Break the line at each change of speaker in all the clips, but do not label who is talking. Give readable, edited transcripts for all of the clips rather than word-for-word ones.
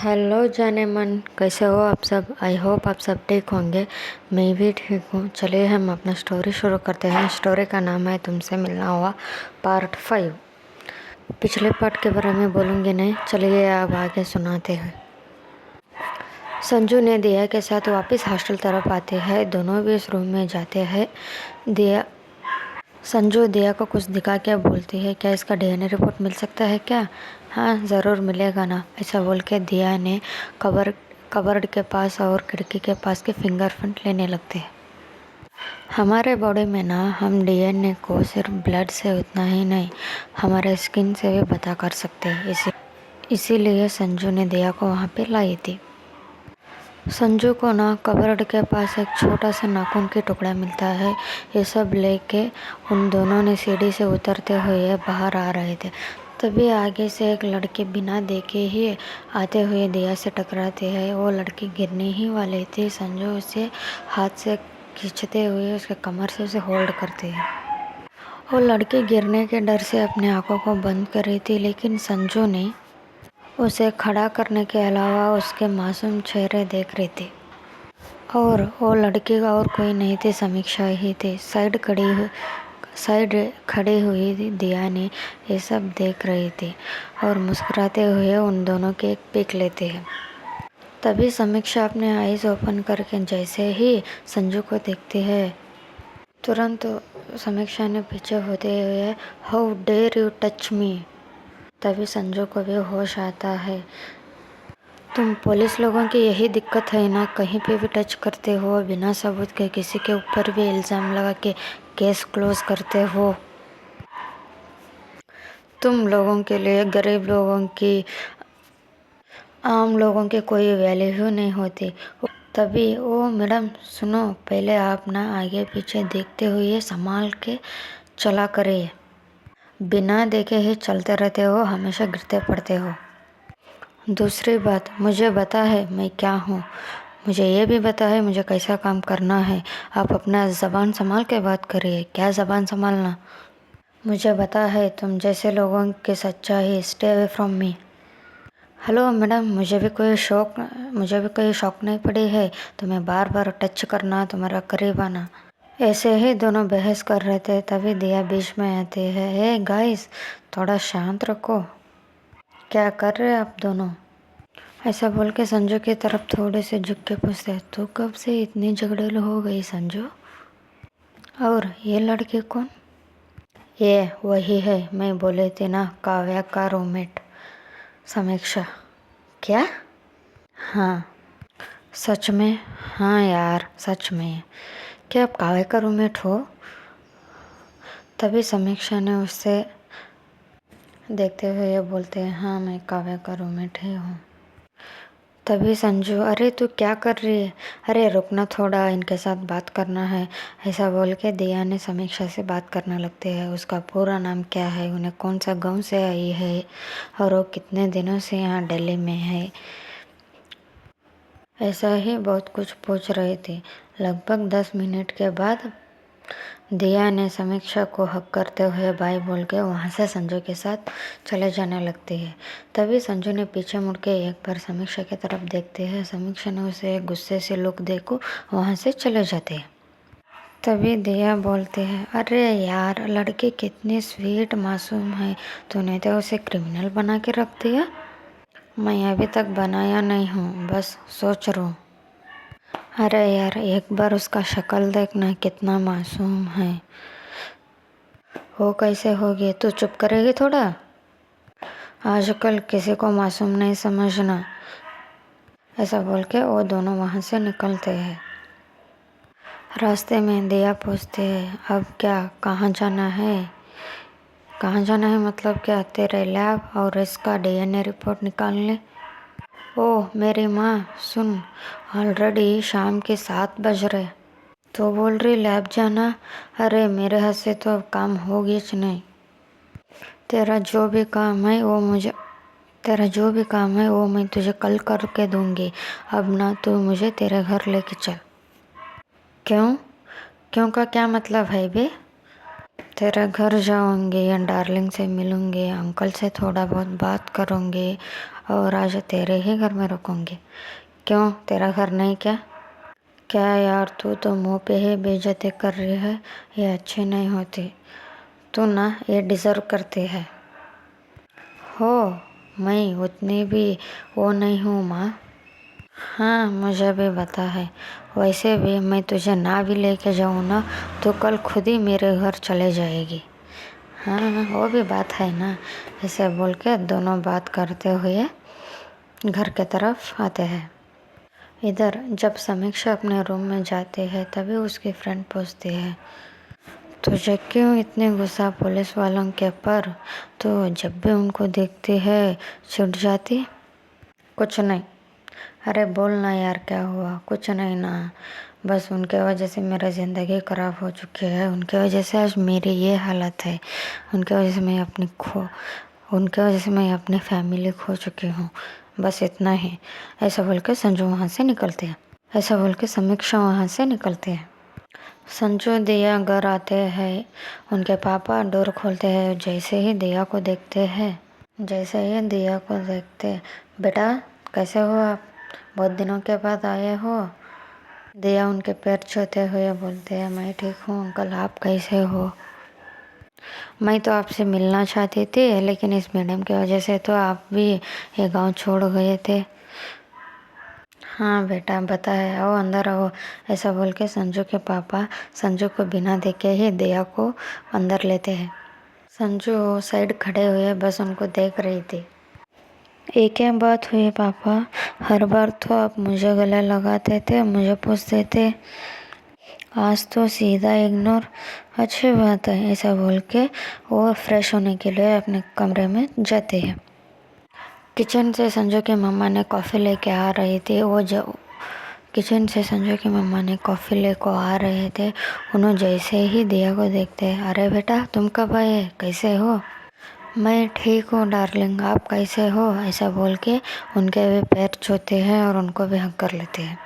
Hello जाने मन, कैसे हो आप सब। आई होप आप सब ठीक होंगे। मैं भी ठीक हूँ। चलिए हम अपना स्टोरी शुरू करते हैं। स्टोरी का नाम है तुमसे मिलना हुआ पार्ट 5। पिछले पार्ट के बारे में बोलूँगी नहीं, चलिए अब आगे सुनाते हैं। संजू ने दिया के साथ वापस हॉस्टल तरफ आते हैं। दोनों भी इस रूम में जाते हैं। संजू दिया को कुछ दिखा के बोलती है, क्या इसका डीएनए रिपोर्ट मिल सकता है क्या? हाँ ज़रूर मिलेगा ना, ऐसा बोल के दिया ने कबर्ड के पास और खिड़की के पास के फिंगरप्रिंट लेने लगते हैं। हमारे बॉडी में ना हम डीएनए को सिर्फ ब्लड से उतना ही नहीं, हमारे स्किन से भी पता कर सकते हैं। इसीलिए संजू ने दिया को वहाँ पे लाई थी। संजू को ना कबर्ड के पास एक छोटा सा नाखून के टुकड़ा मिलता है। ये सब लेके उन दोनों ने सीढ़ी से उतरते हुए बाहर आ रहे थे। तभी आगे से एक लड़की बिना देखे ही आते हुए दिया से टकराती है। वो लड़की गिरने ही वाली थी। संजू उसे हाथ से खींचते हुए उसके कमर से उसे होल्ड करते हैं। वो लड़की गिरने के डर से अपने आंखों को बंद कर रही थी, लेकिन संजू ने उसे खड़ा करने के अलावा उसके मासूम चेहरे देख रही थी। और वो लड़की और कोई नहीं थी, समीक्षा ही थी। साइड खड़ी हुई दिया ने ये सब देख रही थी और मुस्कुराते हुए उन दोनों के एक पिक लेते हैं। तभी समीक्षा अपने आईज ओपन करके जैसे ही संजू को देखती है, तुरंत समीक्षा ने पीछे होते हुए how dare you touch me. तभी संजू को भी होश आता है। तुम पुलिस लोगों की यही दिक्कत है ना, कहीं पे भी टच करते हो, बिना सबूत के किसी के ऊपर भी इल्ज़ाम लगा के केस क्लोज करते हो। तुम लोगों के लिए गरीब लोगों की, आम लोगों की कोई वैल्यू नहीं होती। तभी ओ मैडम सुनो, पहले आप ना आगे पीछे देखते हुए संभाल के चला करिए। बिना देखे ही चलते रहते हो, हमेशा गिरते पड़ते हो। दूसरी बात, मुझे पता है मैं क्या हूँ, मुझे ये भी पता है मुझे कैसा काम करना है। आप अपना ज़बान संभाल के बात करिए। क्या ज़बान संभालना? मुझे पता है तुम जैसे लोगों की सच्चाई। Stay away from me. Hello madam, मुझे भी कोई शौक नहीं पड़ी है तुम्हें बार बार टच करना, तुम्हारा करीब आना। ऐसे ही दोनों बहस कर रहे थे, तभी दिया बीच में आती है। हे गाइस, थोड़ा शांत रखो। क्या कर रहे आप दोनों? ऐसा बोल के संजू की तरफ थोड़े से झुक के पूछते, तो कब से इतनी झगड़ेलू हो गई संजू? और ये लड़की कौन? ये वही है, मैं बोले थी ना, काव्या का रूममेट समीक्षा। क्या? हाँ सच में? हाँ यार सच में। क्या आप काव्या का रूममेट हो? तभी समीक्षा ने उससे देखते हुए ये बोलते हैं, हाँ मैं काव्या का रूममेट ही हूँ। तभी संजू, अरे तू क्या कर रही है? अरे रुकना थोड़ा, इनके साथ बात करना है। ऐसा बोल के दिया ने समीक्षा से बात करने लगते हैं। उसका पूरा नाम क्या है, उन्हें कौन सा गांव से आई है और वो कितने दिनों से यहाँ दिल्ली में है, ऐसा ही बहुत कुछ पूछ रही थी। लगभग 10 मिनट के बाद दिया ने समीक्षा को हक करते हुए बाय बोल के वहाँ से संजू के साथ चले जाने लगती है। तभी संजू ने पीछे मुड़ के एक बार समीक्षा की तरफ देखते हैं। समीक्षा ने उसे एक गुस्से से लुक देखो वहाँ से चले जाते हैं। तभी दिया बोलते हैं, अरे यार लड़की कितनी स्वीट मासूम है, तूने तो उसे क्रिमिनल बना के रख दिया। मैं अभी तक बनाया नहीं हूँ, बस सोच रहा हूँ। अरे यार एक बार उसका शक्ल देखना, कितना मासूम है। वो कैसे होगी? तू चुप करेगी थोड़ा? आजकल किसी को मासूम नहीं समझना। ऐसा बोल के वो दोनों वहाँ से निकलते हैं। रास्ते में दिया पूछती है, अब क्या, कहाँ जाना है? कहाँ जाना है मतलब क्या? तेरे लैब और इसका डीएनए रिपोर्ट निकालने। ओह मेरी माँ सुन, ऑलरेडी शाम के 7 बज रहे, तो बोल रही लैब जाना। अरे मेरे हाथ से तो अब काम होगी नहीं। तेरा जो भी काम है वो मैं तुझे कल करके दूंगी। अब ना तू मुझे तेरे घर लेके चल। क्यों? क्यों का क्या मतलब है बे? तेरे घर जाऊंगी, डार्लिंग से मिलूंगी, अंकल से थोड़ा बहुत बात करूंगी और आज तेरे ही घर में रुकूंगी। क्यों, तेरा घर नहीं क्या? क्या यार, तू तो मुँह पे ही बेइज्जती कर रही है। ये अच्छी नहीं होती। तू ना ये डिज़र्व करती है। हो, मैं उतनी भी वो नहीं हूँ माँ। हाँ, मुझे भी पता है। वैसे भी मैं तुझे ना भी लेके जाऊँ ना तो कल खुद ही मेरे घर चले जाएगी। हाँ, वो भी बात है ना। ऐसे बोल के दोनों बात करते हुए घर के तरफ आते हैं। इधर जब समीक्षा अपने रूम में जाती है तभी उसकी फ्रेंड पूछती है, तुझे क्यों इतने गुस्सा पुलिस वालों के पर? तो जब भी उनको देखती है चिढ़ जाती। कुछ नहीं। अरे बोल ना यार, क्या हुआ? कुछ नहीं ना, बस उनके वजह से मेरा ज़िंदगी ख़राब हो चुकी है। उनके वजह से आज मेरी ये हालत है। उनके वजह से मैं अपनी फैमिली खो चुकी हूँ। बस इतना ही। ऐसा बोल के संजू वहाँ से निकलते हैं। ऐसा बोल के समीक्षा वहाँ से निकलते हैं। संजू दिया घर आते हैं। उनके पापा डोर खोलते हैं। जैसे ही दिया को देखते, बेटा कैसे हो आप? बहुत दिनों के बाद आए हो। दिया उनके पैर छूते हुए बोलते हैं, मैं ठीक हूँ अंकल, आप कैसे हो? मैं तो आपसे मिलना चाहती थी, लेकिन इस मैडम की वजह से तो आप भी ये गांव छोड़ गए थे। हाँ बेटा, बताए, आओ अंदर आओ। ऐसा बोल के संजू के पापा संजू को बिना देखे ही दिया को अंदर लेते हैं। संजू साइड खड़े हुए बस उनको देख रही थी। एक क्या बात हुई पापा? हर बार तो आप मुझे गले लगाते थे, मुझे पूछते थे, आज तो सीधा इग्नोर। अच्छी बात है। ऐसा बोल के वो फ्रेश होने के लिए अपने कमरे में जाते हैं। किचन से संजू की मम्मा ने कॉफ़ी लेके आ रही थी। किचन से संजू की मम्मा ने कॉफ़ी लेकर आ रहे थे। उन्होंने जैसे ही दिया को देखते, अरे बेटा तुम कब आए, कैसे हो? मैं ठीक हूँ डार्लिंग, आप कैसे हो? ऐसा बोल के उनके भी पैर छूते हैं और उनको भी हक कर लेते हैं।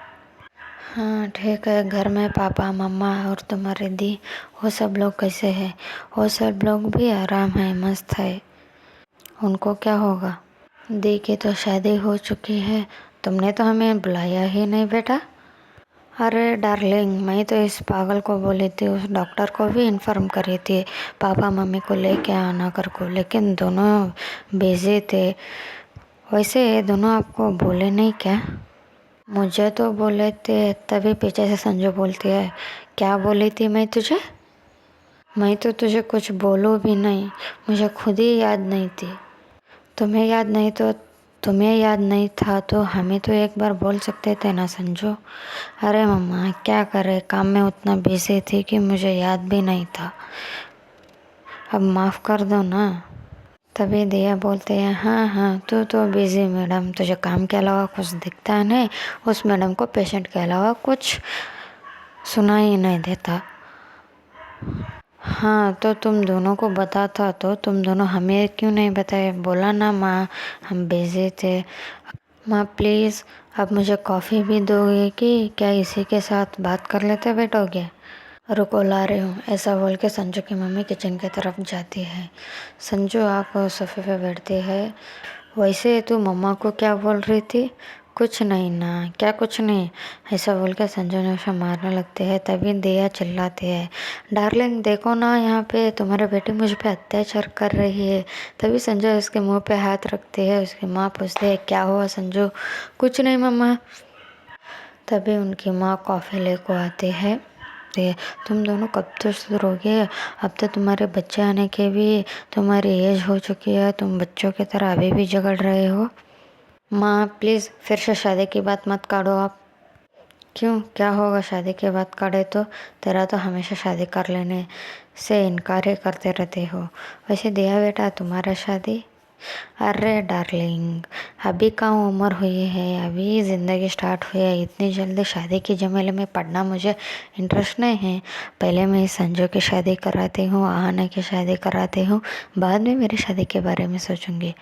हाँ ठीक है। घर में पापा मम्मा और तुम्हारे दी, वो सब लोग कैसे हैं? वो सब लोग भी आराम है, मस्त है। उनको क्या होगा? दी की तो शादी हो चुकी है। तुमने तो हमें बुलाया ही नहीं बेटा। अरे डार्लिंग, मैं तो इस पागल को बोली थी, उस डॉक्टर को भी इन्फॉर्म करी थी पापा मम्मी को लेके आना कर को, लेकिन दोनों बिजी थे। वैसे दोनों आपको बोले नहीं क्या? मुझे तो बोले थे। तभी पीछे से संजू बोलती है, क्या बोली थी मैं तुझे? मैं तो तुझे कुछ बोलूँ भी नहीं, मुझे खुद ही याद नहीं थी। तुम्हें याद नहीं था तो हमें तो एक बार बोल सकते थे ना संजू। अरे मम्मा क्या करे, काम में उतना बिजी थी कि मुझे याद भी नहीं था। अब माफ़ कर दो ना। तभी दिया बोलते हैं, हाँ हाँ तू तो बिजी मैडम, तुझे काम के अलावा कुछ दिखता नहीं। उस मैडम को पेशेंट के अलावा कुछ सुना ही नहीं देता। हाँ तो तुम दोनों को बताता तो तुम दोनों हमें क्यों नहीं बताए? बोला ना माँ, हम बिजी थे। माँ प्लीज़, अब मुझे कॉफ़ी भी दोगे कि क्या इसी के साथ बात कर लेते बैठोगे? रुको ला रही हूँ। ऐसा बोल के संजू की मम्मी किचन की तरफ जाती है। संजू आप सोफे पे बैठती है। वैसे तू मम्मा को क्या बोल रही थी? कुछ नहीं ना। क्या कुछ नहीं? ऐसा बोल के संजू ने उसे मारने लगते हैं। तभी दिया चिल्लाती है, डार्लिंग देखो ना, यहाँ पे तुम्हारी बेटी मुझ पे अत्याचार कर रही है। तभी संजू उसके मुंह पे हाथ रखती है। उसकी माँ पूछती है, क्या हुआ संजू? कुछ नहीं मम्मा। तभी उनकी माँ कॉफ़ी लेकर आती है। तुम दोनों कब तो सुधरोगे? अब तो तुम्हारे बच्चे आने के भी तुम्हारी एज हो चुकी है, तुम बच्चों की तरह अभी भी झगड़ रहे हो। माँ प्लीज़ फिर से शादी की बात मत काढ़ो आप। क्यों, क्या होगा शादी के बाद काढ़े तो? तेरा तो हमेशा शादी कर लेने से इनकार ही करते रहते हो। वैसे दिया बेटा तुम्हारा शादी? अरे डार्लिंग, अभी कहाँ उम्र हुई है, अभी ज़िंदगी स्टार्ट हुई है। इतनी जल्दी शादी की झमेले में पड़ना मुझे इंटरेस्ट नहीं है। पहले मैं संजू की शादी कराती हूँ, आहना की शादी कराती हूँ, बाद में मेरी शादी के बारे में सोचूंगी।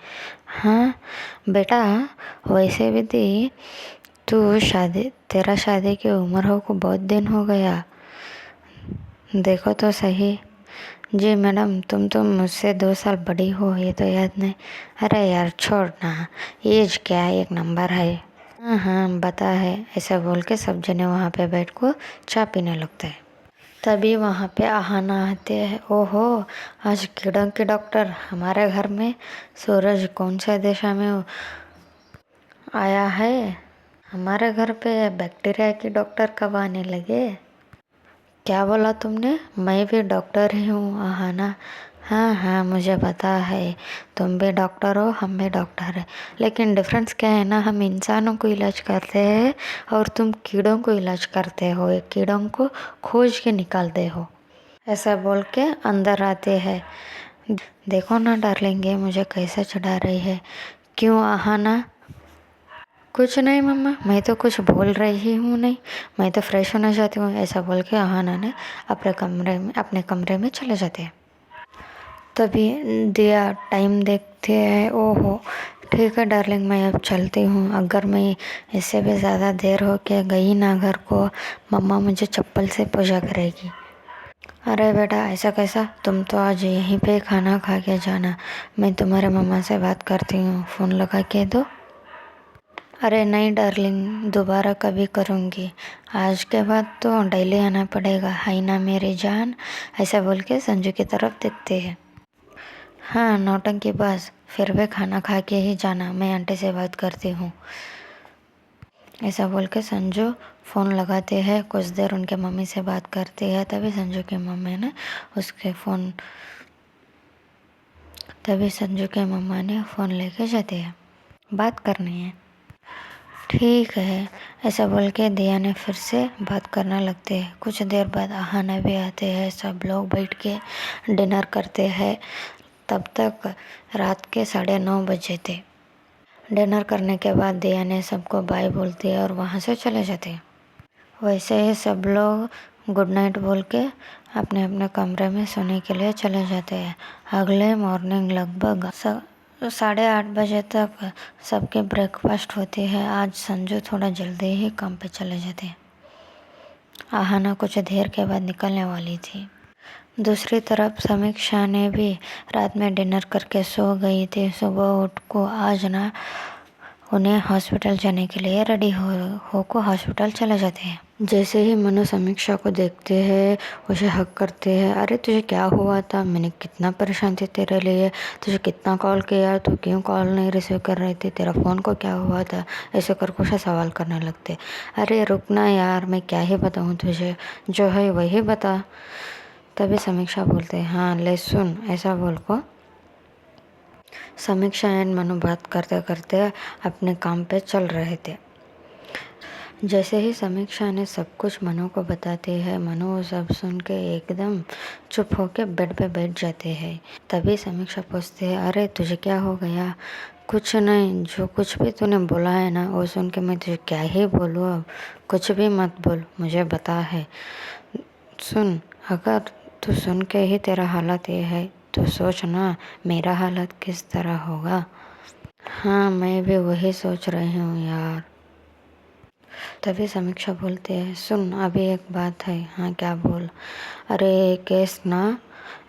हाँ बेटा, वैसे भी थी तेरा शादी की उम्र हो को बहुत दिन हो गया। देखो तो सही, जी मैडम, तुम तो मुझसे 2 साल बड़ी हो, ये तो याद नहीं। अरे यार छोड़ ना, एज क्या है, एक नंबर है। हाँ हाँ बता है, ऐसा बोल के सब जने वहाँ पे बैठ को चाय पीने लगते हैं। तभी वहाँ पे आहाना आते हैं। ओहो, आज कीड़ों के डॉक्टर हमारे घर में। सूरज कौन सा दिशा में आया है? हमारे घर पे बैक्टीरिया के डॉक्टर कब आने लगे? क्या बोला तुमने? मैं भी डॉक्टर ही हूँ आहाना। हाँ हाँ मुझे पता है, तुम भी डॉक्टर हो, हम भी डॉक्टर है। लेकिन डिफरेंस क्या है ना, हम इंसानों को इलाज करते हैं और तुम कीड़ों को इलाज करते हो, एक कीड़ों को खोज के निकालते हो। ऐसा बोल के अंदर आते हैं। देखो ना डार्लिंग, ये मुझे कैसे चढ़ा रही है। क्यों आहाना? कुछ नहीं मम्मा, मैं तो कुछ बोल रही हूँ नहीं, मैं तो फ्रेश होना चाहती हूँ। ऐसा बोल के आहाना ने अपने कमरे में चले जाते हैं। तभी दिया टाइम देखते हैं। ओहो, ठीक है डार्लिंग, मैं अब चलती हूँ। अगर मैं इससे भी ज़्यादा देर हो के गई ना घर को, मम्मा मुझे चप्पल से पूजा करेगी। अरे बेटा, ऐसा कैसा? तुम तो आज यहीं पे खाना खा के जाना। मैं तुम्हारे मम्मा से बात करती हूँ, फ़ोन लगा के दो। अरे नहीं डार्लिंग, दोबारा कभी करूँगी। आज के बाद तो डेली आना पड़ेगा, है ना मेरी जान? ऐसा बोल के संजू की तरफ देखते हैं। हाँ नौटंकी बस, फिर भी खाना खा के ही जाना, मैं आंटी से बात करती हूँ। ऐसा बोल के संजू फ़ोन लगाते हैं। कुछ देर उनके मम्मी से बात करती है। तभी संजू के मम्मा ने फ़ोन लेके जाते हैं, बात करनी है। ठीक है, ऐसा बोल के दिया ने फिर से बात करने लगते हैं। कुछ देर बाद आहाना भी आते हैं। सब लोग बैठ के डिनर करते हैं। तब तक रात के 9:30 बजे थे। डिनर करने के बाद दिया ने सबको बाय बोलती है और वहाँ से चले जाते हैं। वैसे ही सब लोग गुड नाइट बोल के अपने अपने कमरे में सोने के लिए चले जाते हैं। अगले मॉर्निंग लगभग 8:30 बजे तक सबके ब्रेकफास्ट होती है। आज संजू थोड़ा जल्दी ही काम पे चले जाते हैं। आहाना कुछ देर के बाद निकलने वाली थी। दूसरी तरफ समीक्षा ने भी रात में डिनर करके सो गई थी। सुबह उठ को आज ना उन्हें हॉस्पिटल जाने के लिए रेडी हो को हॉस्पिटल चले जाते हैं। जैसे ही मनु समीक्षा को देखते हैं, उसे हक करते हैं। अरे तुझे क्या हुआ था? मैंने कितना परेशान थी तेरे लिए, तुझे कितना कॉल किया, तू क्यों कॉल नहीं रिसीव कर रही थी, तेरा फ़ोन को क्या हुआ था? ऐसे कर कुछ सवाल करने लगते। अरे रुकना यार, मैं क्या ही बताऊँ तुझे, जो है वही बता। तभी समीक्षा बोलते हैं, हाँ ले सुन। ऐसा बोल को समीक्षा एंड मनु बात करते करते अपने काम पे चल रहे थे। जैसे ही समीक्षा ने सब कुछ मनु को बताते हैं, मनु सब सुन के एकदम चुप होके बेड पे बैठ जाते हैं। तभी समीक्षा पूछती है, अरे तुझे क्या हो गया? कुछ नहीं, जो कुछ भी तूने बोला है ना, वो सुन के मैं तुझे क्या ही बोलूँ अब। कुछ भी मत बोल, मुझे बता है। सुन, अगर तू सुन के ही तेरा हालत ये है तो सोच ना मेरा हालत किस तरह होगा। हाँ मैं भी वही सोच रही हूँ यार। तभी समीक्षा बोलते हैं, सुन अभी एक बात है। हाँ क्या बोल? अरे केस ना,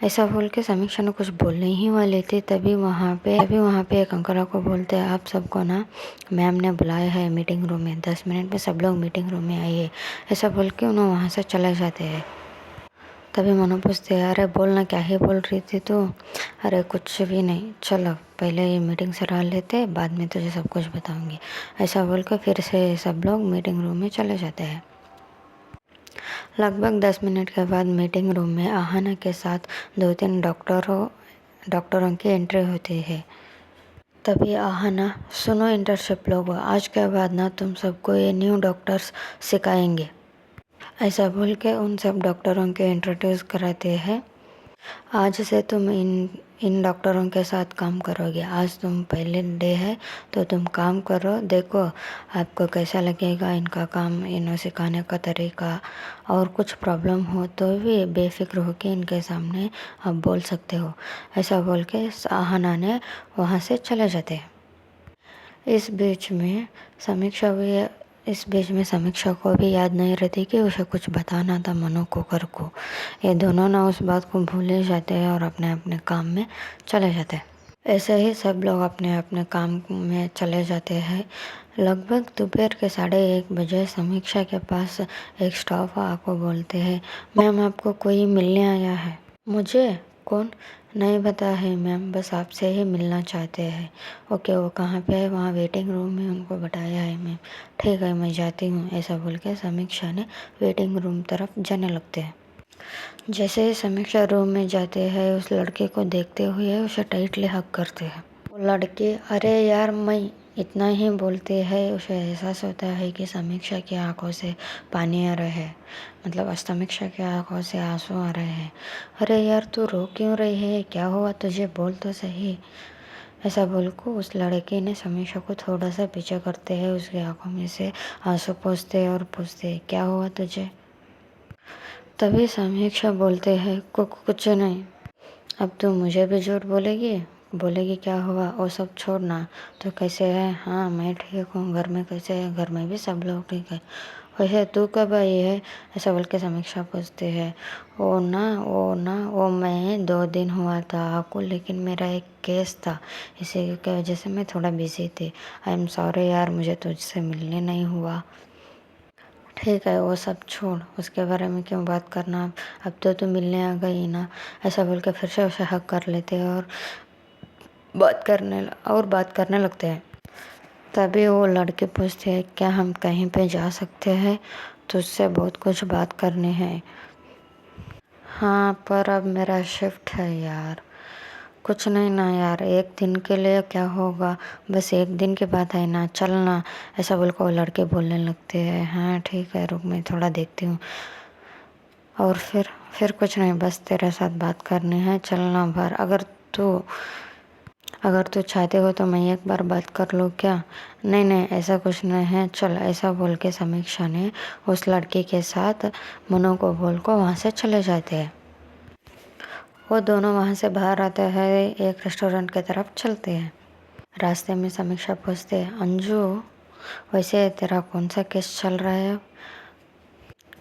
ऐसा बोल के समीक्षा ने कुछ बोलने ही वाली थी। तभी वहाँ पे एक अंकल को बोलते हैं, आप सबको ना मैम ने बुलाया है मीटिंग रूम में, 10 मिनट में सब लोग मीटिंग रूम में आइए। ऐसा बोल के उन्हें वहाँ से चले जाते हैं। तभी मनु पूछते हैं, अरे बोलना, क्या ही बोल रही थी तू? अरे कुछ भी नहीं, चलो पहले ये मीटिंग सरा लेते, बाद में तुझे सब कुछ बताऊंगी। ऐसा बोलकर फिर से सब लोग मीटिंग रूम में चले जाते हैं। लगभग 10 मिनट के बाद मीटिंग रूम में आहाना के साथ 2-3 डॉक्टरों की एंट्री होती है। तभी आहाना, सुनो इंटर्नशिप लोगों, आज के बाद ना तुम सबको ये न्यू डॉक्टर्स सिखाएंगे। ऐसा बोल के उन सब डॉक्टरों के इंट्रोड्यूस कराते हैं। आज से तुम इन डॉक्टरों के साथ काम करोगे। आज तुम पहले डे है तो तुम काम करो, देखो आपको कैसा लगेगा इनका काम, इन्हें सिखाने का तरीका। और कुछ प्रॉब्लम हो तो भी बेफिक्र होकर इनके सामने आप बोल सकते हो। ऐसा बोल के आहाना ने वहाँ से चले जाते हैं। इस बीच में समीक्षा भी इस बीच में समीक्षा को भी याद नहीं रहती कि उसे कुछ बताना था मनु कोकर को। ये दोनों ना उस बात को भूल ही जाते हैं और अपने अपने काम में चले जाते हैं। ऐसे ही सब लोग अपने अपने काम में चले जाते हैं। लगभग दोपहर के 1:30 बजे समीक्षा के पास एक स्टाफ आको बोलते हैं, मैम आपको कोई मिलने आया है। मुझे? कौन? नहीं पता है मैम, बस आपसे ही मिलना चाहते हैं। ओके, वो कहाँ पे है? वहाँ वेटिंग रूम में उनको बताया है मैम। ठीक है, मैं जाती हूँ, ऐसा बोल के समीक्षा ने वेटिंग रूम तरफ जाने लगते हैं। जैसे ही समीक्षा रूम में जाते हैं, उस लड़के को देखते हुए उसे टाइटली हग करते हैं। वो लड़के, अरे यार, मैं इतना ही बोलते हैं। उसे एहसास होता है कि समीक्षा की आंखों से पानी आ रहा है, मतलब समीक्षा की आंखों से आंसू आ रहे हैं। अरे यार, तू रो क्यों रही है? क्या हुआ तुझे? बोल तो सही। ऐसा बोल को उस लड़के ने समीक्षा को थोड़ा सा पीछे करते हैं, उसकी आंखों में से आंसू पोंछते और पूछते, क्या हुआ तुझे? तभी समीक्षा बोलते हैं, कुछ नहीं। अब तू मुझे भी झूठ बोलेगी? बोलेगी क्या हुआ? वो सब छोड़ना, तो कैसे है? हाँ, मैं ठीक हूँ। घर में कैसे है? घर में भी सब लोग ठीक है। वैसे तू कब आई है? ऐसा बोल के समीक्षा पूछते हैं। वो मैं 2 दिन हुआ था आपको, लेकिन मेरा एक केस था, इसी की वजह से मैं थोड़ा बिजी थी। आई एम सॉरी यार, मुझे तुझसे मिलने नहीं हुआ। ठीक है, वो सब छोड़, उसके बारे में क्यों बात करना। अब तो तू मिलने आ गई ना। ऐसा बोल के फिर से उसे हक कर लेते हैं और बात करने लगते हैं। तभी वो लड़के पूछते हैं, क्या हम कहीं पे जा सकते हैं? तुझसे बहुत कुछ बात करनी है। हाँ, पर अब मेरा शिफ्ट है यार। कुछ नहीं ना यार, एक दिन के लिए क्या होगा, बस एक दिन की बात है ना, चलना। ऐसा बोल कर वो लड़के बोलने लगते हैं। हाँ ठीक है, रुक, मैं थोड़ा देखती हूँ। और फिर कुछ नहीं, बस तेरे साथ बात करनी है, चलना बाहर। अगर तू चाहते हो तो मैं एक बार बात कर लूँ क्या? नहीं नहीं, ऐसा कुछ नहीं है, चल। ऐसा बोल के समीक्षा ने उस लड़की के साथ मनु को बोल को वहाँ से चले जाते हैं। वो दोनों वहाँ से बाहर आते हैं, एक रेस्टोरेंट की तरफ चलते हैं। रास्ते में समीक्षा पूछते हैं, अंजू, वैसे तेरा कौन सा केस चल रहा है?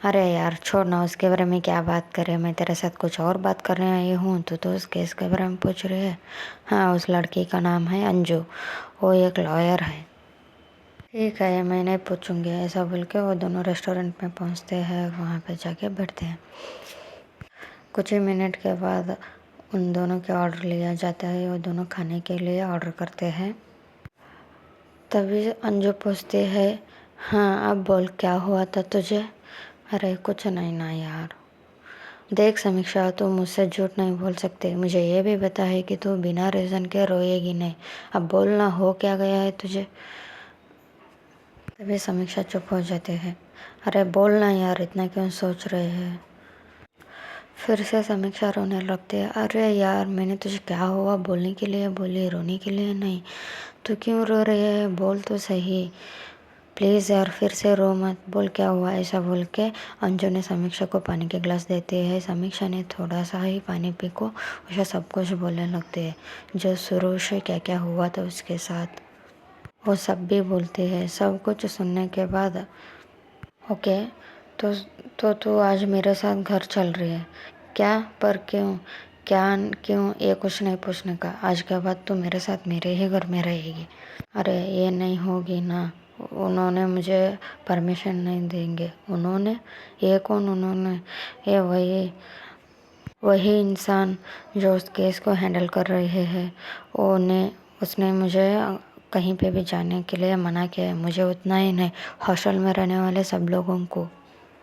अरे यार छोड़ ना, उसके बारे में क्या बात करें, मैं तेरे साथ कुछ और बात करने आई हूँ, तो उस केस के बारे में पूछ रही है। हाँ, उस लड़की का नाम है अंजू, वो एक लॉयर है। ठीक है, मैं नहीं पूछूंगी। ऐसा बोल के वो दोनों रेस्टोरेंट में पहुँचते हैं, वहाँ पे जाके बैठते हैं। कुछ ही मिनट के बाद उन दोनों के ऑर्डर लिया जाता है, वो दोनों खाने के लिए ऑर्डर करते हैं। तभी अंजू पूछती है, हाँ अब बोल, क्या हुआ था तुझे? अरे कुछ नहीं ना यार। देख समीक्षा, तू मुझसे झूठ नहीं बोल सकती। मुझे ये भी पता है कि तू बिना रीज़न के रोएगी नहीं। अब बोलना, हो क्या गया है तुझे? तभी समीक्षा चुप हो जाते हैं। अरे बोलना यार, इतना क्यों सोच रहे हैं? फिर से समीक्षा रोने लगती है। अरे यार, मैंने तुझे क्या हुआ बोलने के लिए बोली, रोने के लिए नहीं। तू क्यों रो रही है? बोल तो सही, प्लीज़ यार, फिर से रो मत, बोल क्या हुआ? ऐसा बोल के अंजू ने समीक्षा को पानी के गिलास देते हैं। समीक्षा ने थोड़ा सा ही पानी पी को उसे सब कुछ बोलने लगते हैं, जो शुरू से क्या क्या हुआ था उसके साथ, वो सब भी बोलते हैं। सब कुछ सुनने के बाद, ओके, तो आज मेरे साथ घर चल रही है क्या? पर क्यों? क्या? क्यों? ये कुछ नहीं पूछने का। आज के बाद तू मेरे साथ मेरे ही घर में रहेगी। अरे ये नहीं होगी ना, उन्होंने मुझे परमिशन नहीं देंगे। उन्होंने? ये कौन उन्होंने? ये वही इंसान जो उस केस को हैंडल कर रहे हैं। उसने मुझे कहीं पे भी जाने के लिए मना किया है। मुझे उतना ही नहीं, हॉस्टल में रहने वाले सब लोगों को।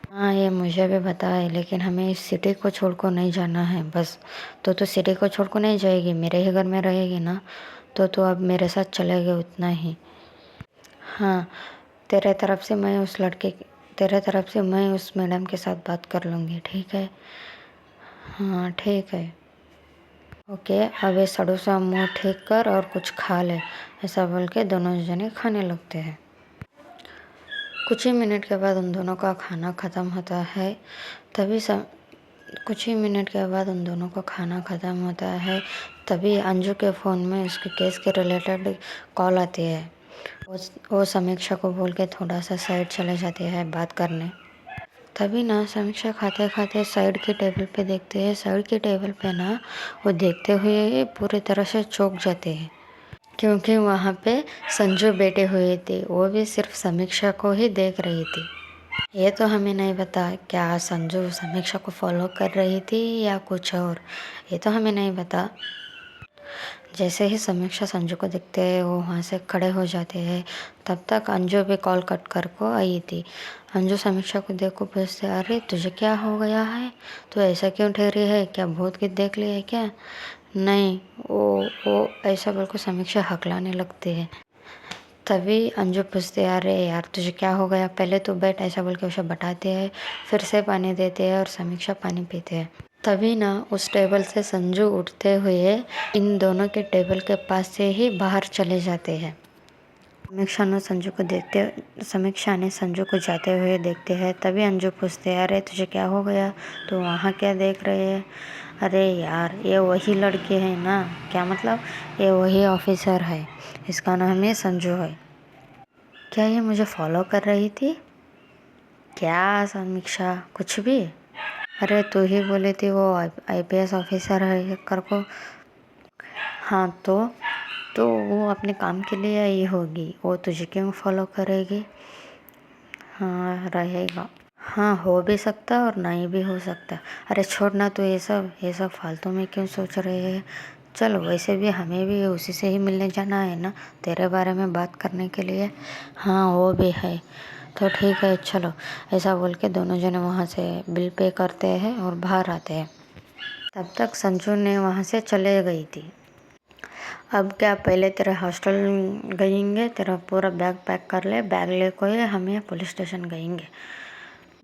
हाँ, ये मुझे भी पता है, लेकिन हमें इस सिटी को छोड़ को नहीं जाना है बस। तो सिटी को छोड़ को नहीं जाएगी, मेरे ही घर में रहेगी ना। तो अब मेरे साथ चलेगी, उतना ही। हाँ, तेरे तरफ से मैं उस मैडम के साथ बात कर लूँगी, ठीक है? हाँ ठीक है। ओके, अब ये सड़ू सा मुँह ठीक कर और कुछ खा ले। ऐसा बोल के दोनों जने खाने लगते हैं। कुछ ही मिनट के बाद उन दोनों का खाना ख़त्म होता है। कुछ ही मिनट के बाद उन दोनों का खाना ख़त्म होता है। तभी अंजू के फ़ोन में उसके केस के रिलेटेड कॉल आती है। वो समीक्षा को बोल के थोड़ा सा साइड चले जाते हैं बात करने। तभी ना समीक्षा खाते खाते साइड के टेबल पे देखते हैं। साइड के टेबल पे ना वो देखते हुए पूरी तरह से चौंक जाते हैं, क्योंकि वहाँ पे संजू बैठे हुए थे। वो भी सिर्फ समीक्षा को ही देख रही थी। ये तो हमें नहीं पता क्या संजू समीक्षा को फॉलो कर रही थी या कुछ और, ये तो हमें नहीं पता। जैसे ही समीक्षा संजू को देखते हैं वो वहाँ से खड़े हो जाते हैं। तब तक अंजू भी कॉल कट कर को आई थी। अंजू समीक्षा को देखो पूछते, अरे तुझे क्या हो गया है, तो ऐसा क्यों ठहरी है, क्या भूत की देख ली है क्या? नहीं, वो ऐसा बोल को समीक्षा हकलाने लगती है। तभी अंजू पूछते, अरे यार तुझे क्या हो गया, पहले तो बैठ, ऐसा बोल के उसे बताते हैं। फिर से पानी देते हैं और समीक्षा पानी पीते हैं। तभी ना उस टेबल से संजू उठते हुए इन दोनों के टेबल के पास से ही बाहर चले जाते हैं। समीक्षा ने संजू को जाते हुए देखते हैं। तभी अंजू पूछते हैं, अरे तुझे क्या हो गया, तो वहाँ क्या देख रहे हैं? अरे यार ये वही लड़की है ना, क्या मतलब, ये वही ऑफिसर है, इसका नाम ही संजू है। क्या ये मुझे फॉलो कर रही थी क्या समीक्षा, कुछ भी? अरे तू ही बोली थी वो IPS ऑफिसर है कर को। हाँ तो वो अपने काम के लिए आई होगी, वो तुझे क्यों फॉलो करेगी? हाँ रहेगा, हाँ हो भी सकता और नहीं भी हो सकता। अरे छोड़ना, तो ये सब फालतू में क्यों सोच रहे हैं। चलो वैसे भी हमें भी उसी से ही मिलने जाना है ना, तेरे बारे में बात करने के लिए। हाँ वो भी है, तो ठीक है चलो। ऐसा बोल के दोनों जने वहाँ से बिल पे करते हैं और बाहर आते हैं। तब तक संजू ने वहाँ से चले गई थी। अब क्या, पहले तेरे हॉस्टल गएंगे, तेरा पूरा बैग पैक कर ले, बैग ले को हमें पुलिस स्टेशन गएंगे।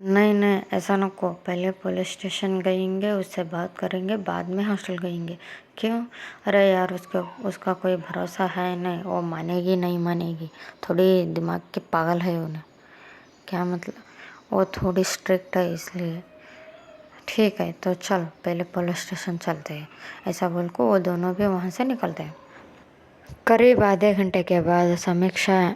नहीं ऐसा नको, पहले पुलिस स्टेशन गएंगे, उससे बात करेंगे, बाद में हॉस्टल गएंगे। क्यों? अरे यार उसका कोई भरोसा है नहीं, वो मानेगी नहीं मानेगी, थोड़ी दिमाग की पागल है उन्हें। क्या मतलब? वो थोड़ी स्ट्रिक्ट है इसलिए। ठीक है तो चल पहले पुलिस स्टेशन चलते हैं, ऐसा बोल को वो दोनों भी वहाँ से निकलते हैं। करीब आधे घंटे के बाद समीक्षा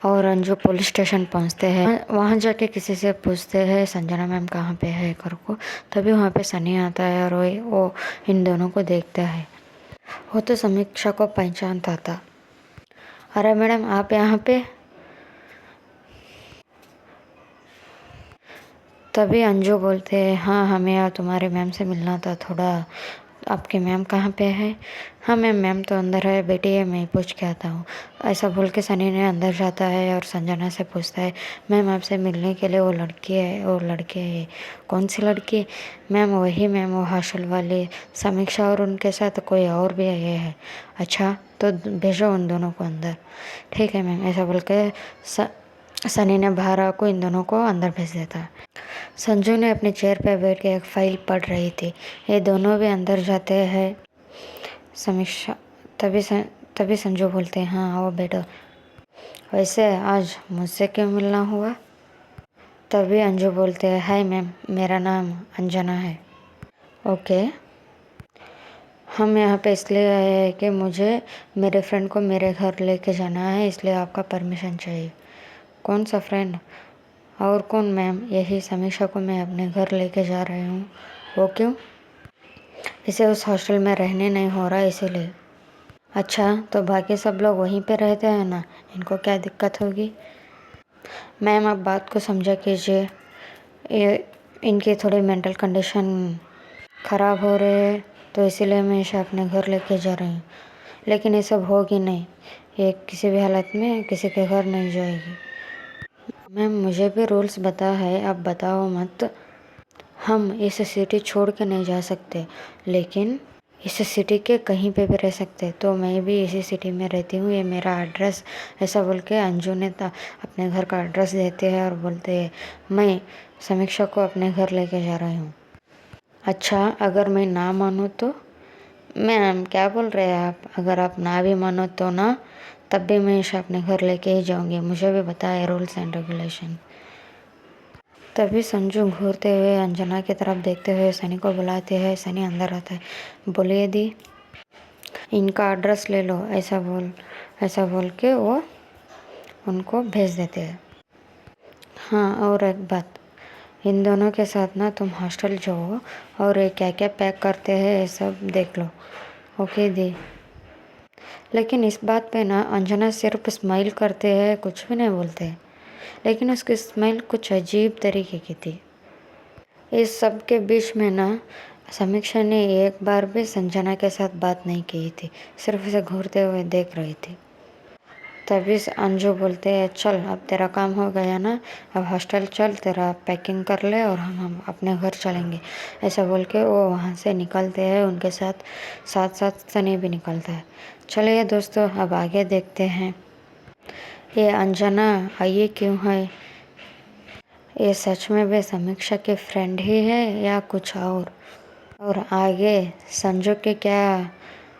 और अंजू पुलिस स्टेशन पहुँचते हैं। वहाँ जाके किसी से पूछते हैं संजना मैम कहाँ पे है कर को। तभी वहाँ पे सनी आता है और वो इन दोनों को देखता है। वो तो समीक्षा को पहचानता था। अरे मैडम आप यहाँ पे? तभी अंजू बोलते हैं, हाँ हमें यार तुम्हारे मैम से मिलना था थोड़ा। आपके मैम कहाँ पे है? हाँ मैम तो अंदर है, बेटी है, मैं पूछ के आता हूँ। ऐसा बोल के सनी ने अंदर जाता है और संजना से पूछता है, मैम आपसे मिलने के लिए वो लड़की है, वो लड़के है। कौन सी लड़की? मैम वही मैम, वो हॉस्टल वाली समीक्षा और उनके साथ कोई और भी आए हैं। अच्छा तो भेजो उन दोनों को अंदर। ठीक है मैम, ऐसा बोल के सनी ने बाहर आको इन दोनों को अंदर भेज देता है। संजू ने अपने चेयर पर बैठ के एक फाइल पढ़ रही थी। ये दोनों भी अंदर जाते हैं। समीक्षा तभी संजू बोलते हैं, हाँ आओ बैठो। वैसे आज मुझसे क्यों मिलना हुआ? तभी अंजू बोलते हैं, हाय मैम मेरा नाम अंजना है। ओके, हम यहाँ पे इसलिए आए हैं कि मुझे मेरे फ्रेंड को मेरे घर लेके जाना है, इसलिए आपका परमिशन चाहिए। कौन सा फ्रेंड? और कौन मैम? यही समीक्षा को मैं अपने घर लेके जा रही हूँ। वो क्यों? इसे उस हॉस्टल में रहने नहीं हो रहा इसीलिए। अच्छा तो बाकी सब लोग वहीं पे रहते हैं ना, इनको क्या दिक्कत होगी? मैम आप बात को समझा कीजिए, ये इनकी थोड़ी मेंटल कंडीशन ख़राब हो रही है, तो इसीलिए मैं इसे अपने घर लेके जा रही हूँ। लेकिन ये सब होगी नहीं, ये किसी भी हालत में किसी के घर नहीं जाएगी। मैम मुझे भी रूल्स पता है, आप बताओ मत। हम इस सिटी छोड़ के नहीं जा सकते, लेकिन इस सिटी के कहीं पे भी रह सकते। तो मैं भी इसी सिटी में रहती हूँ, ये मेरा एड्रेस। ऐसा बोल के अंजू ने अपने घर का एड्रेस देते हैं और बोलते हैं, मैं समीक्षा को अपने घर लेके जा रही हूँ। अच्छा अगर मैं ना मानूँ तो? मैम क्या बोल रहे हैं आप? अगर आप ना भी मानो तो ना, तब भी मैं इसे अपने घर लेके ही जाऊँगी, मुझे भी पता है रूल्स एंड रेगुलेशन। तभी संजू घूरते हुए अंजना की तरफ देखते हुए सनी को बुलाते हैं। सनी अंदर आता है। बोलिए दी, इनका एड्रेस ले लो, ऐसा बोल के वो उनको भेज देते हैं। हाँ, और एक बात, इन दोनों के साथ ना तुम हॉस्टल जाओ और ये क्या क्या पैक करते हैं ये सब देख लो। ओके दी। लेकिन इस बात पे ना अंजना सिर्फ स्माइल करते हैं, कुछ भी नहीं बोलते हैं। लेकिन उसकी स्माइल कुछ अजीब तरीके की थी। इस सब के बीच में ना समीक्षा ने एक बार भी संजना के साथ बात नहीं की थी, सिर्फ उसे घूरते हुए देख रही थी। तभी से अंजू बोलते हैं, चल अब तेरा काम हो गया ना, अब हॉस्टल चल, तेरा पैकिंग कर ले और हम अपने घर चलेंगे। ऐसा बोल के वो वहाँ से निकलते हैं। उनके साथ साथ साथ सनी भी निकलता है। चलिए दोस्तों, अब आगे देखते हैं ये अंजना आई क्यों है। ये सच में भी समीक्षा की फ्रेंड ही है या कुछ और आगे संजू के क्या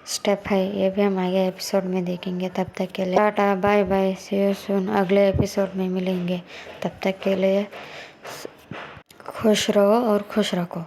स्टेप है ये भी हम आगे एपिसोड में देखेंगे। तब तक के लिए tata bye bye, see you soon, अगले एपिसोड में मिलेंगे। तब तक के लिए खुश रहो और खुश रखो।